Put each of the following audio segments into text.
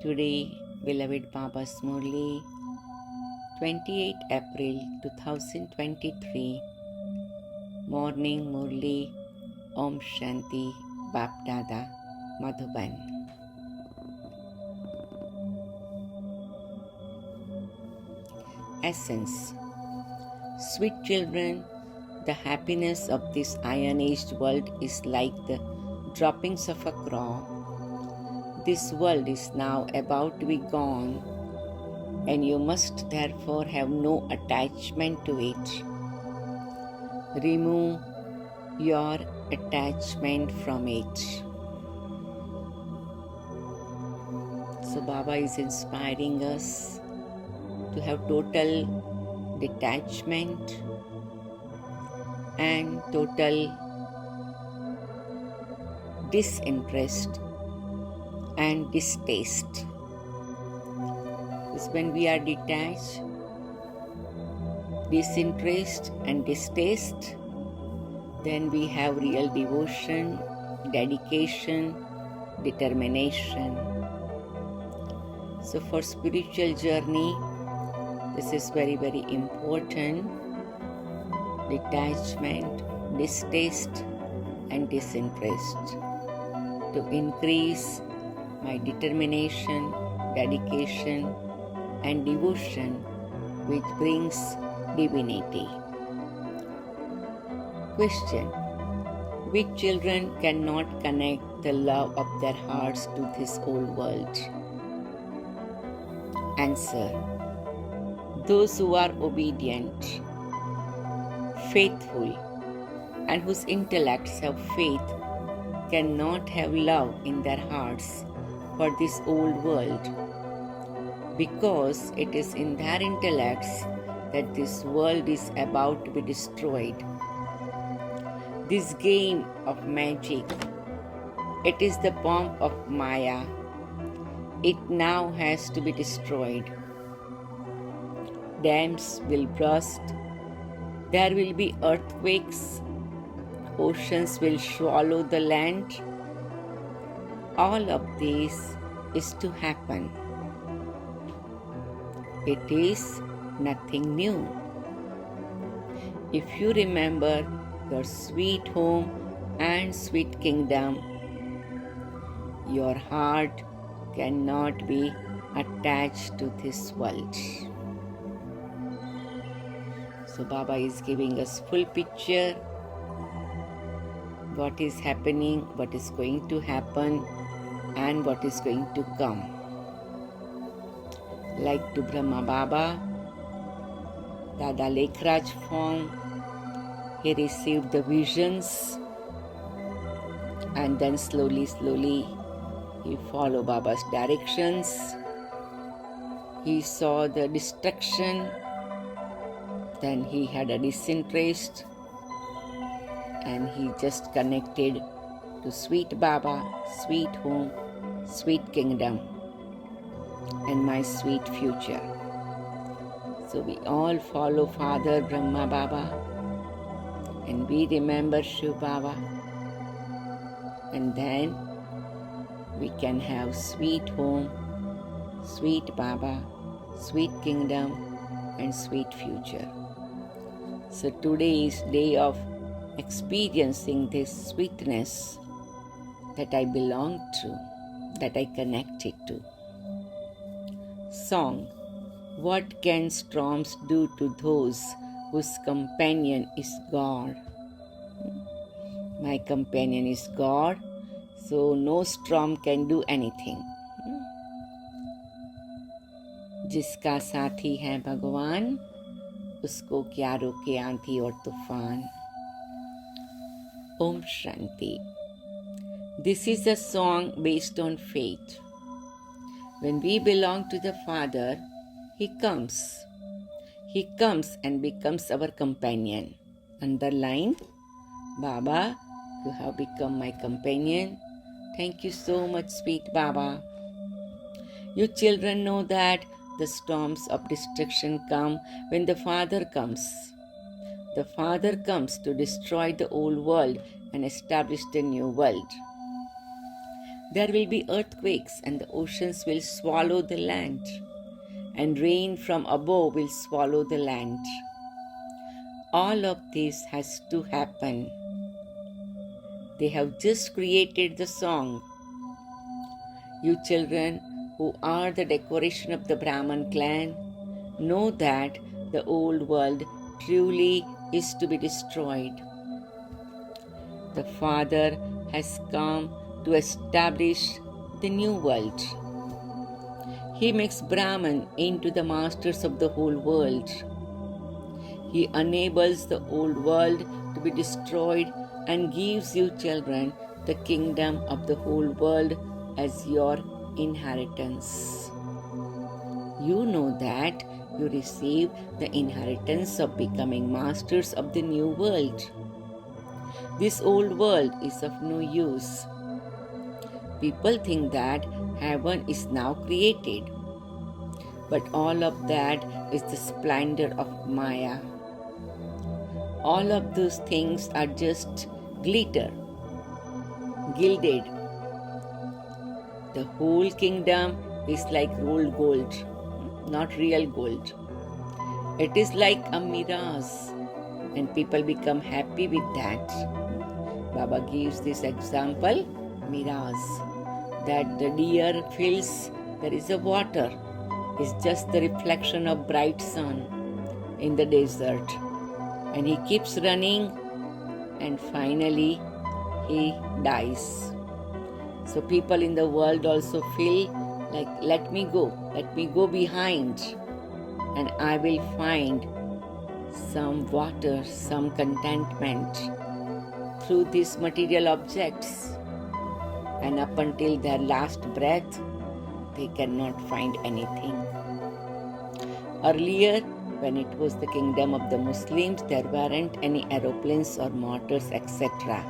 Today, beloved Baba's Murli, 28 April 2023, Morning Murli, Om Shanti, Bapdada, Madhuban. Essence. Sweet children, the happiness of this iron-aged world is like the droppings of a crow. This world is now about to be gone, and you must therefore have no attachment to it. Remove your attachment from it. So Baba is inspiring us to have total detachment and total disinterest and distaste. Because when we are detached, disinterest and distaste, then we have real devotion, dedication, determination. So for spiritual journey, this is very, very important. Detachment, distaste and disinterest to increase my determination, dedication and devotion which brings divinity. Question. Which children cannot connect the love of their hearts to this old world? Answer. Those who are obedient, faithful, and whose intellects have faith cannot have love in their hearts for this old world, because it is in their intellects that this world is about to be destroyed. This game of magic, it is the pomp of Maya. It now has to be destroyed. Dams will burst. There will be earthquakes. Oceans will swallow the land. All of this is to happen. It is nothing new. If you remember your sweet home and sweet kingdom, your heart cannot be attached to this world. So Baba is giving us full picture what is happening, what is going to happen and what is going to come. Like to Brahma Baba, Dada Lekhraj form, he received the visions and then slowly he followed Baba's directions. He saw the destruction, then he had a disinterest and he just connected to sweet Baba, sweet home, sweet kingdom and my sweet future. So we all follow Father Brahma Baba and we remember Shiv Baba, and then we can have sweet home, sweet Baba, sweet kingdom and sweet future. So today is day of experiencing this sweetness that I belong to, that I connected to. Song. What can storms do to those whose companion is God? My companion is God, so no storm can do anything. जिसका साथी है भगवान, उसको क्या रोके आंधी और तूफान. Om Shanti. This is a song based on faith. When we belong to the Father, He comes. He comes and becomes our companion. Underline, Baba, you have become my companion. Thank you so much, sweet Baba. You children know that the storms of destruction come when the Father comes. The Father comes to destroy the old world and establish the new world. There will be earthquakes, and the oceans will swallow the land, and rain from above will swallow the land. All of this has to happen. They have just created the song. You children who are the decoration of the Brahman clan know that the old world truly is to be destroyed. The Father has come to establish the new world. He makes Brahman into the masters of the whole world. He enables the old world to be destroyed and gives you children the kingdom of the whole world as your inheritance. You know that you receive the inheritance of becoming masters of the new world. This old world is of no use. People think that heaven is now created, but all of that is the splendor of Maya. All of those things are just glitter, gilded. The whole kingdom is like rolled gold, not real gold. It is like a mirage, and people become happy with that. Baba gives this example, mirage, that the deer feels there is a water, is just the reflection of bright sun in the desert. And he keeps running, and finally he dies. So people in the world also feel like, let me go behind, and I will find some water, some contentment through these material objects. And up until their last breath, they cannot find anything. Earlier, when it was the kingdom of the Muslims, there weren't any aeroplanes or motors, etc.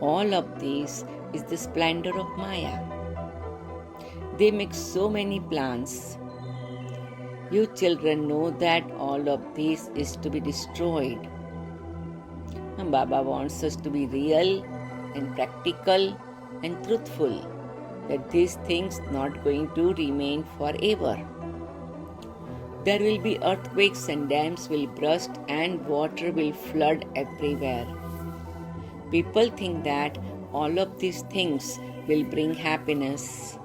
All of this is the splendor of Maya. They make so many plans. You children know that all of this is to be destroyed. And Baba wants us to be real and practical and truthful, that these things not going to remain forever. There will be earthquakes and dams will burst and water will flood everywhere. People think that all of these things will bring happiness,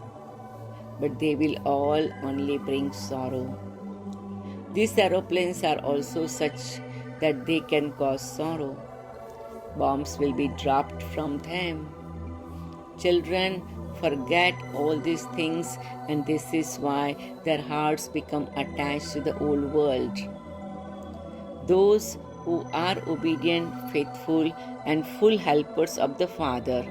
but they will all only bring sorrow. These aeroplanes are also such that they can cause sorrow. Bombs will be dropped from them. Children forget all these things, and this is why their hearts become attached to the old world. Those who are obedient, faithful, and full helpers of the Father,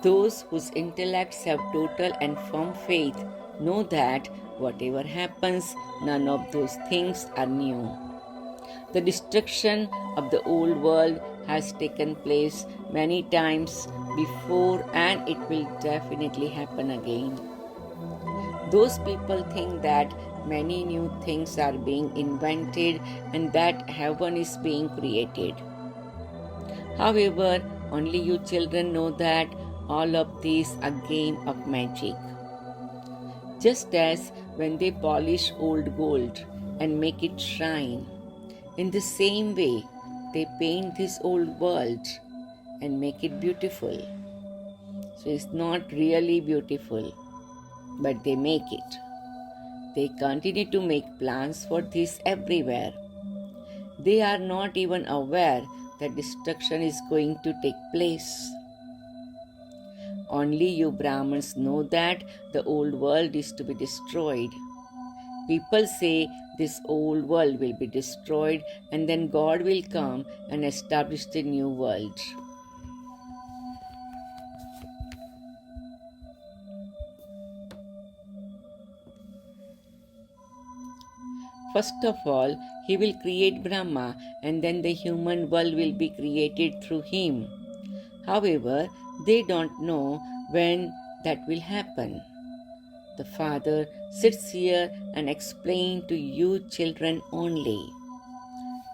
those whose intellects have total and firm faith, know that whatever happens, none of those things are new. The destruction of the old world has taken place many times before, and it will definitely happen again. Those people think that many new things are being invented and that heaven is being created. However, only you children know that all of these are a game of magic. Just as when they polish old gold and make it shine, in the same way they paint this old world and make it beautiful. So it's not really beautiful, but they make it. They continue to make plans for this everywhere. They are not even aware that destruction is going to take place. Only you Brahmins know that the old world is to be destroyed. People say this old world will be destroyed and then God will come and establish the new world. First of all, he will create Brahma, and then the human world will be created through him. However, they don't know when that will happen. The Father sits here and explains to you children only.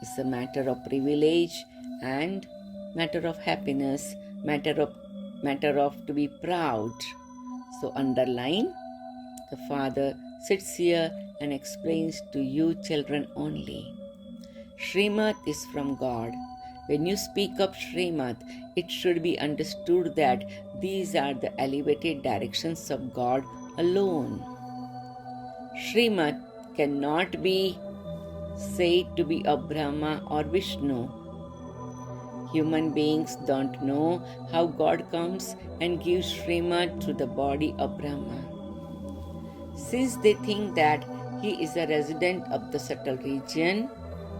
is a matter of privilege and matter of happiness, matter of to be proud. So underline, the Father sits here and explains to you children only. Srimad is from God. When you speak of Srimad, it should be understood that these are the elevated directions of God alone. Srimad cannot be said to be of Brahma or Vishnu. Human beings don't know how God comes and gives Srimad to the body of Brahma. Since they think that he is a resident of the subtle region,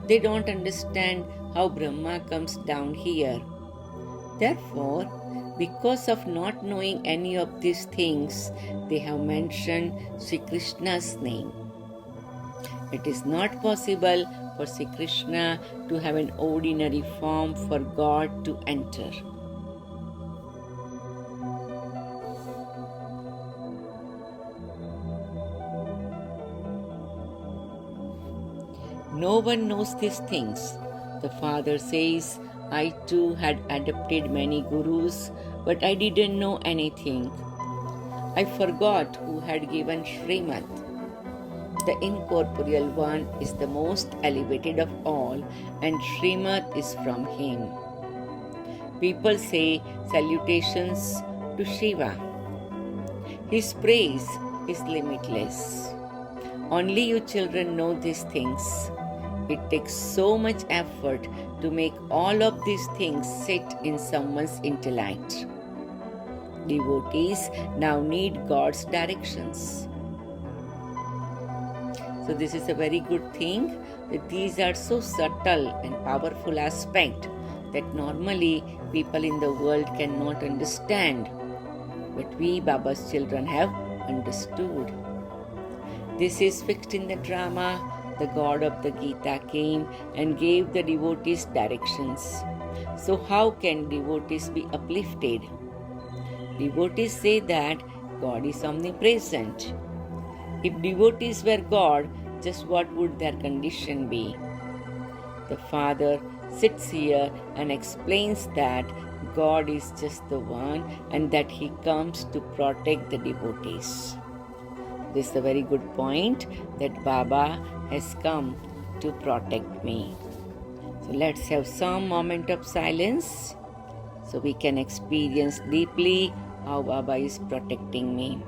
they don't understand how Brahma comes down here. Therefore, because of not knowing any of these things, they have mentioned Sri Krishna's name. It is not possible for Sri Krishna to have an ordinary form for God to enter. No one knows these things. The Father says, I too had adopted many gurus, but I didn't know anything. I forgot who had given Srimad. The incorporeal one is the most elevated of all, and Srimad is from him. People say salutations to Shiva. His praise is limitless. Only you children know these things. It takes so much effort to make all of these things sit in someone's intellect. Devotees now need God's directions. So this is a very good thing, that these are so subtle and powerful aspects that normally people in the world cannot understand. But we Baba's children have understood. This is fixed in the drama. The God of the Gita came and gave the devotees directions. So how can devotees be uplifted? Devotees say that God is omnipresent. If devotees were God, just what would their condition be? The Father sits here and explains that God is just the one and that He comes to protect the devotees. This is a very good point, that Baba has come to protect me. So let's have some moment of silence so we can experience deeply how Baba is protecting me.